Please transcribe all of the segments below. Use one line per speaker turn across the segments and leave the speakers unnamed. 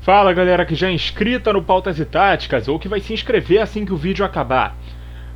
Fala galera que já é inscrita no Pautas e Táticas ou que vai se inscrever assim que o vídeo acabar.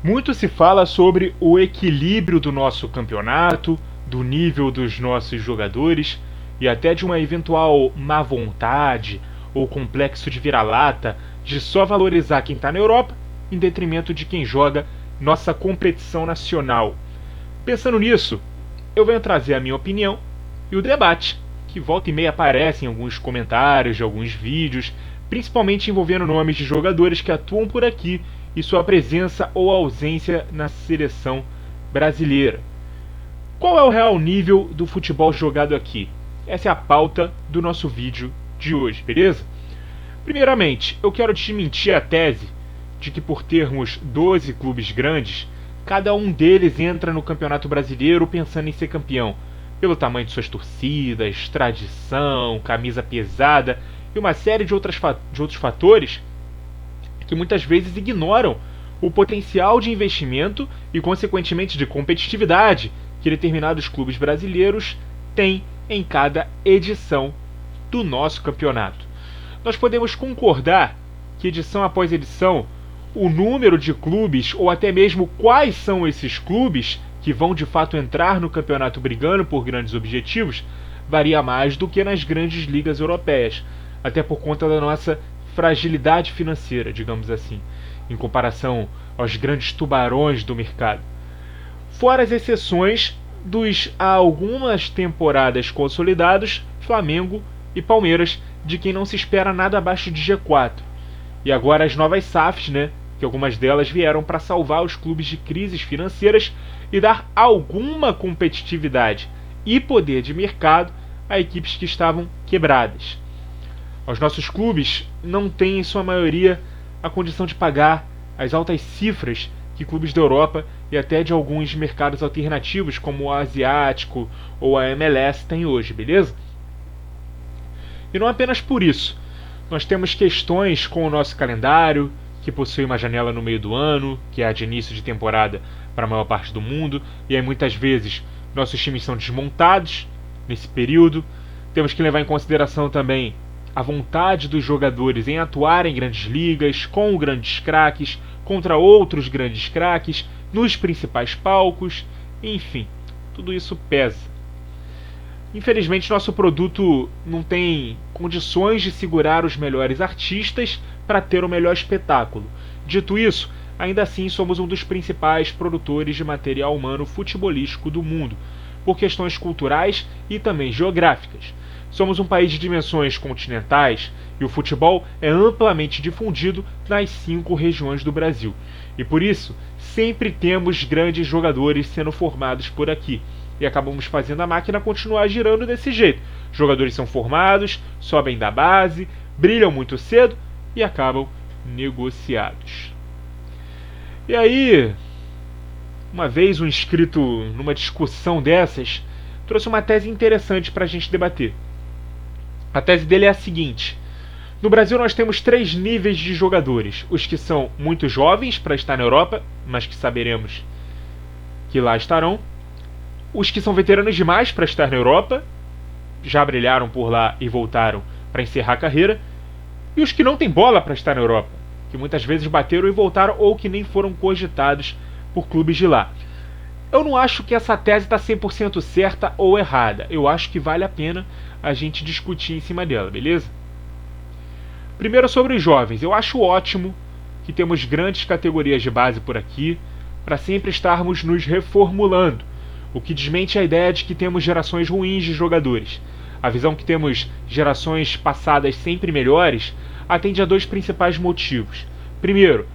Muito se fala sobre o equilíbrio do nosso campeonato, do nível dos nossos jogadores e até de uma eventual má vontade ou complexo de vira-lata de só valorizar quem está na Europa em detrimento de quem joga nossa competição nacional. Pensando nisso, eu venho trazer a minha opinião e o debate, que volta e meia aparece em alguns comentários de alguns vídeos, principalmente envolvendo nomes de jogadores que atuam por aqui e sua presença ou ausência na seleção brasileira. Qual é o real nível do futebol jogado aqui? Essa é a pauta do nosso vídeo de hoje, beleza? Primeiramente, eu quero desmentir a tese de que por termos 12 clubes grandes, cada um deles entra no Campeonato Brasileiro pensando em ser campeão, pelo tamanho de suas torcidas, tradição, camisa pesada e uma série de outros fatores que muitas vezes ignoram o potencial de investimento e, consequentemente, de competitividade que determinados clubes brasileiros têm em cada edição do nosso campeonato. Nós podemos concordar que, edição após edição, o número de clubes, ou até mesmo quais são esses clubes que vão de fato entrar no campeonato brigando por grandes objetivos, varia mais do que nas grandes ligas europeias, até por conta da nossa fragilidade financeira, digamos assim, em comparação aos grandes tubarões do mercado. Fora as exceções dos há algumas temporadas consolidados Flamengo e Palmeiras, de quem não se espera nada abaixo de G4. E agora as novas SAFs, né? Que algumas delas vieram para salvar os clubes de crises financeiras e dar alguma competitividade e poder de mercado a equipes que estavam quebradas. Os nossos clubes não têm, em sua maioria, a condição de pagar as altas cifras que clubes da Europa e até de alguns mercados alternativos, como o asiático ou a MLS, têm hoje, beleza? E não apenas por isso. Nós temos questões com o nosso calendário, que possui uma janela no meio do ano, que é a de início de temporada para a maior parte do mundo, e aí muitas vezes nossos times são desmontados nesse período. Temos que levar em consideração também a vontade dos jogadores em atuar em grandes ligas, com grandes craques, contra outros grandes craques, nos principais palcos, enfim, tudo isso pesa. Infelizmente, nosso produto não tem condições de segurar os melhores artistas para ter o melhor espetáculo. Dito isso, ainda assim somos um dos principais produtores de material humano futebolístico do mundo, por questões culturais e também geográficas. Somos um país de dimensões continentais e o futebol é amplamente difundido nas 5 regiões do Brasil. E por isso, sempre temos grandes jogadores sendo formados por aqui. E acabamos fazendo a máquina continuar girando desse jeito. Jogadores são formados, sobem da base, brilham muito cedo e acabam negociados. E aí, uma vez um inscrito numa discussão dessas trouxe uma tese interessante para a gente debater. A tese dele é a seguinte: no Brasil nós temos 3 níveis de jogadores. Os que são muito jovens para estar na Europa, mas que saberemos que lá estarão. Os que são veteranos demais para estar na Europa, já brilharam por lá e voltaram para encerrar a carreira. E os que não têm bola para estar na Europa, que muitas vezes bateram e voltaram ou que nem foram cogitados por clubes de lá. Eu não acho que essa tese está 100% certa ou errada. Eu acho que vale a pena a gente discutir em cima dela, beleza? Primeiro, sobre os jovens. Eu acho ótimo que temos grandes categorias de base por aqui para sempre estarmos nos reformulando, o que desmente a ideia de que temos gerações ruins de jogadores. A visão que temos gerações passadas sempre melhores atende a 2 principais motivos. Primeiro,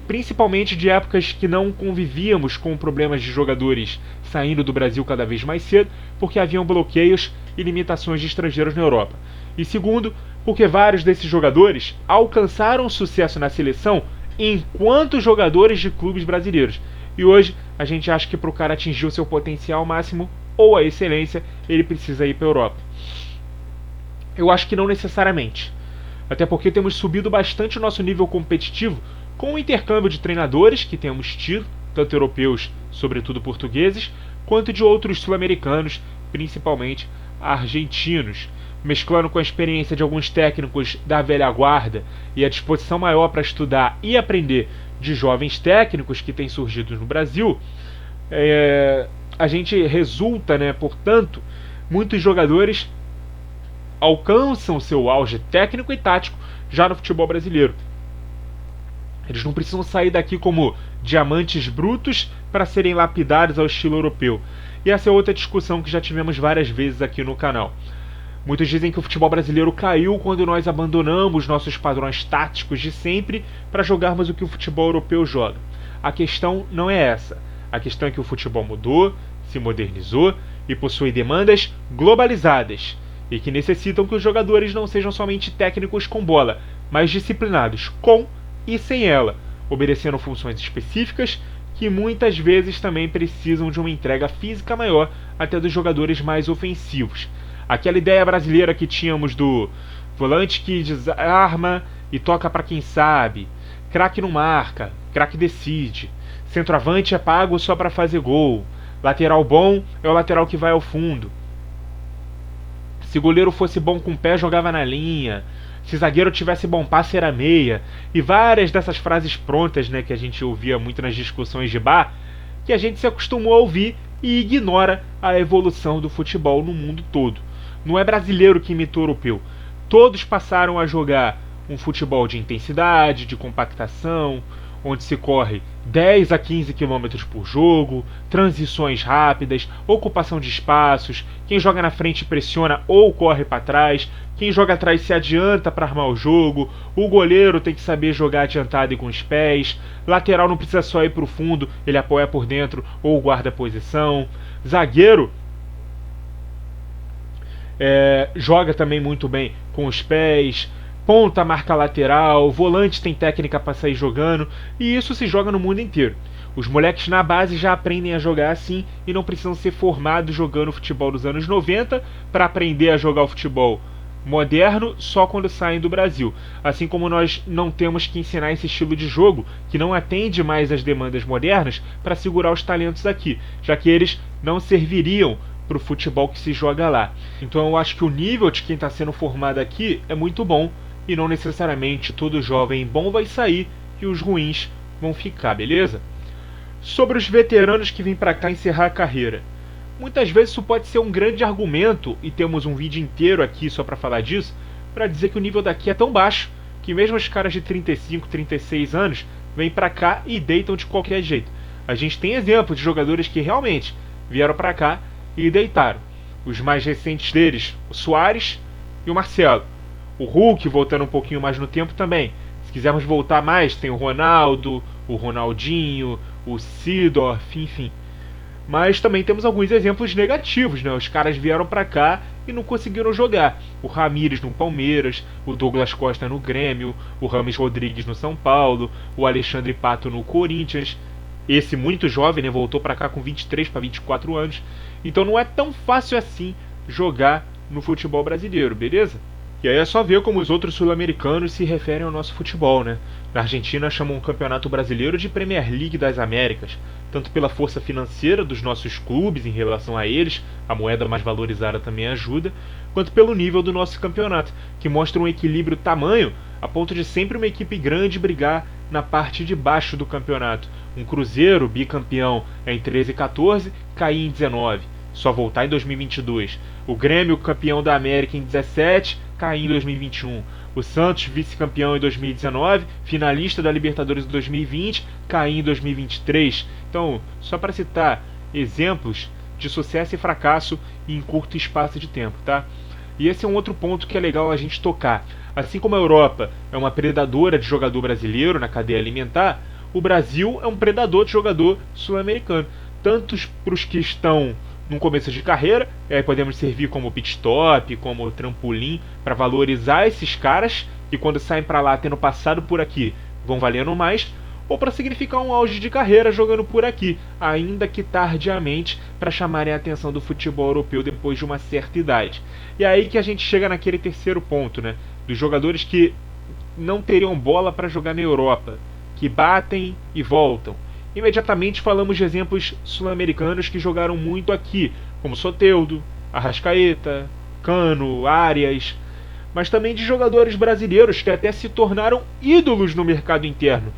principalmente de épocas que não convivíamos com problemas de jogadores saindo do Brasil cada vez mais cedo, porque haviam bloqueios e limitações de estrangeiros na Europa. E segundo, porque vários desses jogadores alcançaram sucesso na seleção enquanto jogadores de clubes brasileiros. E hoje a gente acha que para o cara atingir o seu potencial máximo ou a excelência, ele precisa ir para a Europa. Eu acho que não necessariamente. Até porque temos subido bastante o nosso nível competitivo com o intercâmbio de treinadores que temos tido, tanto europeus, sobretudo portugueses, quanto de outros sul-americanos, principalmente argentinos. mesclando com a experiência de alguns técnicos da velha guarda e a disposição maior para estudar e aprender de jovens técnicos que têm surgido no Brasil, a gente resulta, né, portanto, muitos jogadores alcançam seu auge técnico e tático já no futebol brasileiro. Eles não precisam sair daqui como diamantes brutos para serem lapidados ao estilo europeu. E essa é outra discussão que já tivemos várias vezes aqui no canal. Muitos dizem que o futebol brasileiro caiu quando nós abandonamos nossos padrões táticos de sempre para jogarmos o que o futebol europeu joga. A questão não é essa. A questão é que o futebol mudou, se modernizou e possui demandas globalizadas e que necessitam que os jogadores não sejam somente técnicos com bola, mas disciplinados com e sem ela, obedecendo funções específicas que muitas vezes também precisam de uma entrega física maior até dos jogadores mais ofensivos. Aquela ideia brasileira que tínhamos do volante que desarma e toca para quem sabe, craque não marca, craque decide, centroavante é pago só para fazer gol, lateral bom é o lateral que vai ao fundo. Se goleiro fosse bom com o pé, jogava na linha. Se zagueiro tivesse bom passe, era meia. E várias dessas frases prontas, né, que a gente ouvia muito nas discussões de bar, que a gente se acostumou a ouvir e ignora a evolução do futebol no mundo todo. Não é brasileiro que imitou o europeu. Todos passaram a jogar um futebol de intensidade, de compactação, onde se corre 10 a 15 km por jogo, transições rápidas, ocupação de espaços, quem joga na frente pressiona ou corre para trás, quem joga atrás se adianta para armar o jogo, o goleiro tem que saber jogar adiantado e com os pés, lateral não precisa só ir para o fundo, ele apoia por dentro ou guarda a posição, zagueiro joga também muito bem com os pés, ponta marca lateral, volante tem técnica para sair jogando, e isso se joga no mundo inteiro. Os moleques na base já aprendem a jogar assim e não precisam ser formados jogando futebol dos anos 90 para aprender a jogar o futebol moderno só quando saem do Brasil. Assim como nós não temos que ensinar esse estilo de jogo que não atende mais às demandas modernas para segurar os talentos aqui, já que eles não serviriam para o futebol que se joga lá. Então eu acho que o nível de quem está sendo formado aqui é muito bom, e não necessariamente todo jovem bom vai sair e os ruins vão ficar, beleza? Sobre os veteranos que vêm para cá encerrar a carreira. Muitas vezes isso pode ser um grande argumento, e temos um vídeo inteiro aqui só para falar disso, para dizer que o nível daqui é tão baixo que mesmo os caras de 35, 36 anos vêm para cá e deitam de qualquer jeito. A gente tem exemplos de jogadores que realmente vieram para cá e deitaram. Os mais recentes deles, o Suárez e o Marcelo. O Hulk, voltando um pouquinho mais no tempo também. Se quisermos voltar mais, tem o Ronaldo, o Ronaldinho, o Seedorf, enfim. Mas também temos alguns exemplos negativos, né? Os caras vieram pra cá e não conseguiram jogar. O Ramírez no Palmeiras, o Douglas Costa no Grêmio, o Rames Rodrigues no São Paulo, o Alexandre Pato no Corinthians. Esse muito jovem, né? Voltou pra cá com 23 para 24 anos. Então não é tão fácil assim jogar no futebol brasileiro, beleza? E aí é só ver como os outros sul-americanos se referem ao nosso futebol, né? Na Argentina chamam o Campeonato Brasileiro de Premier League das Américas, tanto pela força financeira dos nossos clubes em relação a eles, a moeda mais valorizada também ajuda, quanto pelo nível do nosso campeonato, que mostra um equilíbrio tamanho a ponto de sempre uma equipe grande brigar na parte de baixo do campeonato. Um Cruzeiro, bicampeão em 13 e 14, cair em 19, só voltar em 2022. O Grêmio, campeão da América em 17, cair em 2021. O Santos, vice-campeão em 2019, finalista da Libertadores em 2020, cair em 2023. Então, só para citar exemplos de sucesso e fracasso em curto espaço de tempo, tá? E esse é um outro ponto que é legal a gente tocar. Assim como a Europa é uma predadora de jogador brasileiro na cadeia alimentar, o Brasil é um predador de jogador sul-americano. Tanto para os que estão no começo de carreira, aí podemos servir como pit stop, como trampolim, para valorizar esses caras que quando saem para lá tendo passado por aqui vão valendo mais, ou para significar um auge de carreira jogando por aqui, ainda que tardiamente, para chamarem a atenção do futebol europeu depois de uma certa idade. E é aí que a gente chega naquele terceiro ponto, né? Dos jogadores que não teriam bola para jogar na Europa, que batem e voltam. Imediatamente falamos de exemplos sul-americanos que jogaram muito aqui, como Soteldo, Arrascaeta, Cano, Arias, mas também de jogadores brasileiros que até se tornaram ídolos no mercado interno.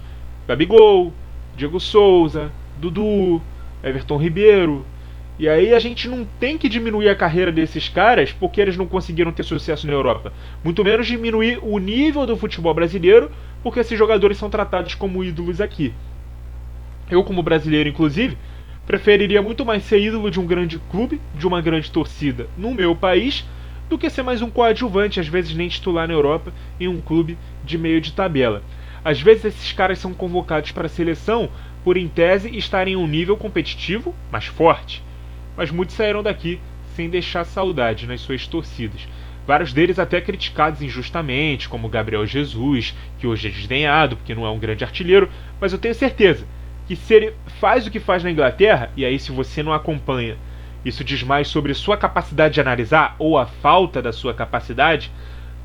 Gabigol, Diego Souza, Dudu, Everton Ribeiro. E aí a gente não tem que diminuir a carreira desses caras porque eles não conseguiram ter sucesso na Europa. Muito menos diminuir o nível do futebol brasileiro porque esses jogadores são tratados como ídolos aqui. Eu, como brasileiro, inclusive, preferiria muito mais ser ídolo de um grande clube, de uma grande torcida no meu país, do que ser mais um coadjuvante, às vezes nem titular na Europa, em um clube de meio de tabela. Às vezes esses caras são convocados para a seleção por, em tese, estarem em um nível competitivo mais forte. Mas muitos saíram daqui sem deixar saudade nas suas torcidas. Vários deles até criticados injustamente, como Gabriel Jesus, que hoje é desdenhado porque não é um grande artilheiro, mas eu tenho certeza que se ele faz o que faz na Inglaterra, e aí se você não acompanha, isso diz mais sobre sua capacidade de analisar, ou a falta da sua capacidade,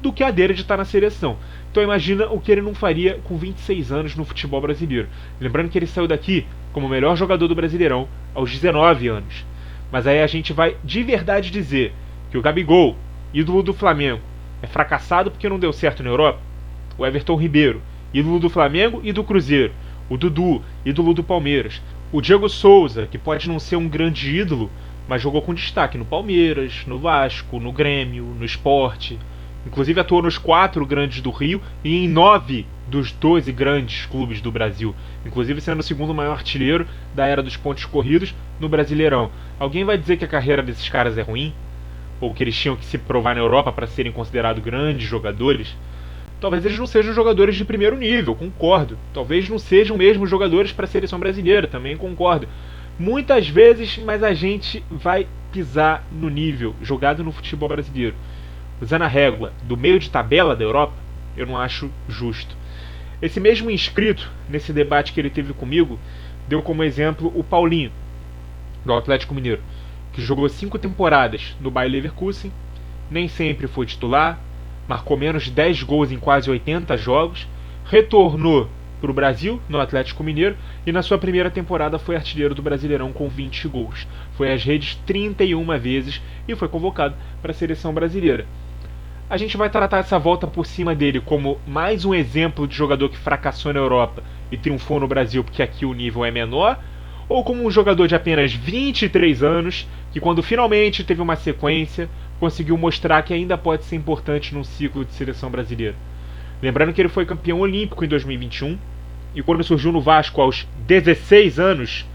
do que a dele de estar na seleção. Então imagina o que ele não faria com 26 anos no futebol brasileiro. Lembrando que ele saiu daqui como o melhor jogador do Brasileirão aos 19 anos. Mas aí a gente vai de verdade dizer que o Gabigol, ídolo do Flamengo, é fracassado porque não deu certo na Europa? O Everton Ribeiro, ídolo do Flamengo e do Cruzeiro. O Dudu, ídolo do Palmeiras. O Diego Souza, que pode não ser um grande ídolo, mas jogou com destaque no Palmeiras, no Vasco, no Grêmio, no Sport. Inclusive atuou nos 4 grandes do Rio e em 9 dos 12 grandes clubes do Brasil. Inclusive sendo o segundo maior artilheiro da era dos pontos corridos no Brasileirão. Alguém vai dizer que a carreira desses caras é ruim? Ou que eles tinham que se provar na Europa para serem considerados grandes jogadores? Talvez eles não sejam jogadores de primeiro nível, concordo. Talvez não sejam mesmo jogadores para a seleção brasileira, também concordo. Muitas vezes, mas a gente vai pisar no nível jogado no futebol brasileiro. Usando a régua do meio de tabela da Europa, eu não acho justo. Esse mesmo inscrito, nesse debate que ele teve comigo, deu como exemplo o Paulinho, do Atlético Mineiro, que jogou 5 temporadas no Bayer Leverkusen, nem sempre foi titular, marcou menos de 10 gols em quase 80 jogos, retornou para o Brasil, no Atlético Mineiro, e na sua primeira temporada foi artilheiro do Brasileirão com 20 gols. Foi às redes 31 vezes e foi convocado para a seleção brasileira. A gente vai tratar essa volta por cima dele como mais um exemplo de jogador que fracassou na Europa e triunfou no Brasil porque aqui o nível é menor, ou como um jogador de apenas 23 anos que, quando finalmente teve uma sequência, conseguiu mostrar que ainda pode ser importante num ciclo de seleção brasileira. Lembrando que ele foi campeão olímpico em 2021 e quando surgiu no Vasco aos 16 anos,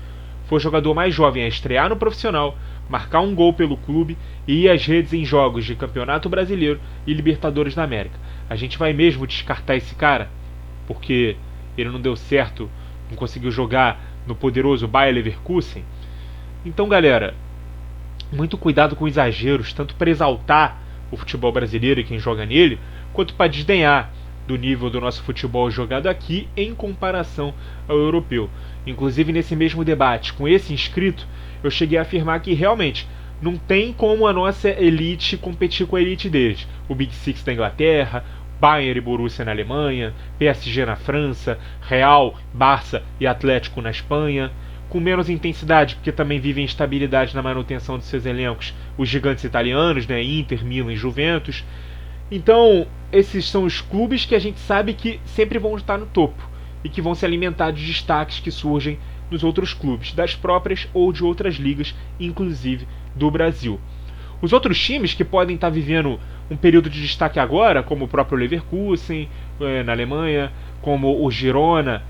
foi o jogador mais jovem a estrear no profissional, marcar um gol pelo clube e ir às redes em jogos de Campeonato Brasileiro e Libertadores da América. A gente vai mesmo descartar esse cara porque ele não deu certo, não conseguiu jogar no poderoso Bayer Leverkusen? Então, galera, muito cuidado com exageros, tanto para exaltar o futebol brasileiro e quem joga nele, quanto para desdenhar do nível do nosso futebol jogado aqui em comparação ao europeu. Inclusive, nesse mesmo debate com esse inscrito, eu cheguei a afirmar que realmente não tem como a nossa elite competir com a elite deles. O Big Six da Inglaterra, Bayern e Borussia na Alemanha, PSG na França, Real, Barça e Atlético na Espanha. Com menos intensidade, porque também vivem instabilidade na manutenção de seus elencos, os gigantes italianos, né, Inter, Milan e Juventus. Então, esses são os clubes que a gente sabe que sempre vão estar no topo e que vão se alimentar de destaques que surgem nos outros clubes, das próprias ou de outras ligas, inclusive do Brasil. Os outros times que podem estar vivendo um período de destaque agora, como o próprio Leverkusen na Alemanha, como o Girona,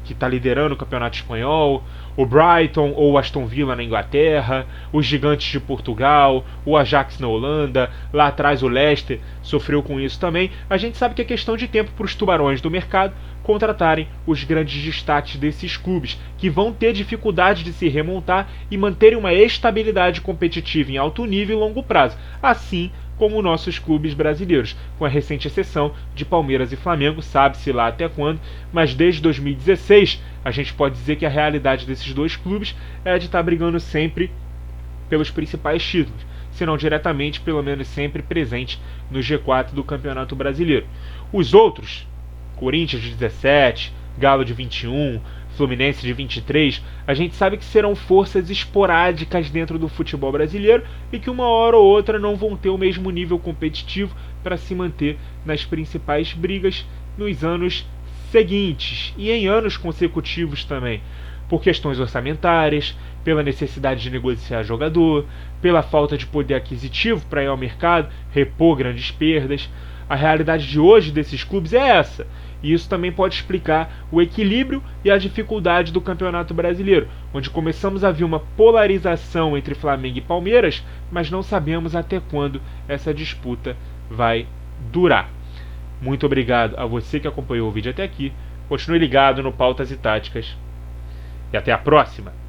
que está liderando o campeonato espanhol, o Brighton ou o Aston Villa na Inglaterra, os Gigantes de Portugal, o Ajax na Holanda, lá atrás o Leicester sofreu com isso também. A gente sabe que é questão de tempo para os tubarões do mercado contratarem os grandes destaques desses clubes, que vão ter dificuldade de se remontar e manterem uma estabilidade competitiva em alto nível e longo prazo, assim como nossos clubes brasileiros, com a recente exceção de Palmeiras e Flamengo, sabe-se lá até quando, mas desde 2016 a gente pode dizer que a realidade desses dois clubes é de estar brigando sempre pelos principais títulos, se não diretamente, pelo menos sempre presente no G4 do Campeonato Brasileiro. Os outros, Corinthians de 17, Galo de 21, Fluminense de 23, a gente sabe que serão forças esporádicas dentro do futebol brasileiro e que uma hora ou outra não vão ter o mesmo nível competitivo para se manter nas principais brigas nos anos seguintes e em anos consecutivos também, por questões orçamentárias, pela necessidade de negociar jogador, pela falta de poder aquisitivo para ir ao mercado, repor grandes perdas. A realidade de hoje desses clubes é essa, e isso também pode explicar o equilíbrio e a dificuldade do Campeonato Brasileiro, onde começamos a ver uma polarização entre Flamengo e Palmeiras, mas não sabemos até quando essa disputa vai durar. Muito obrigado a você que acompanhou o vídeo até aqui, continue ligado no Pautas e Táticas, e até a próxima!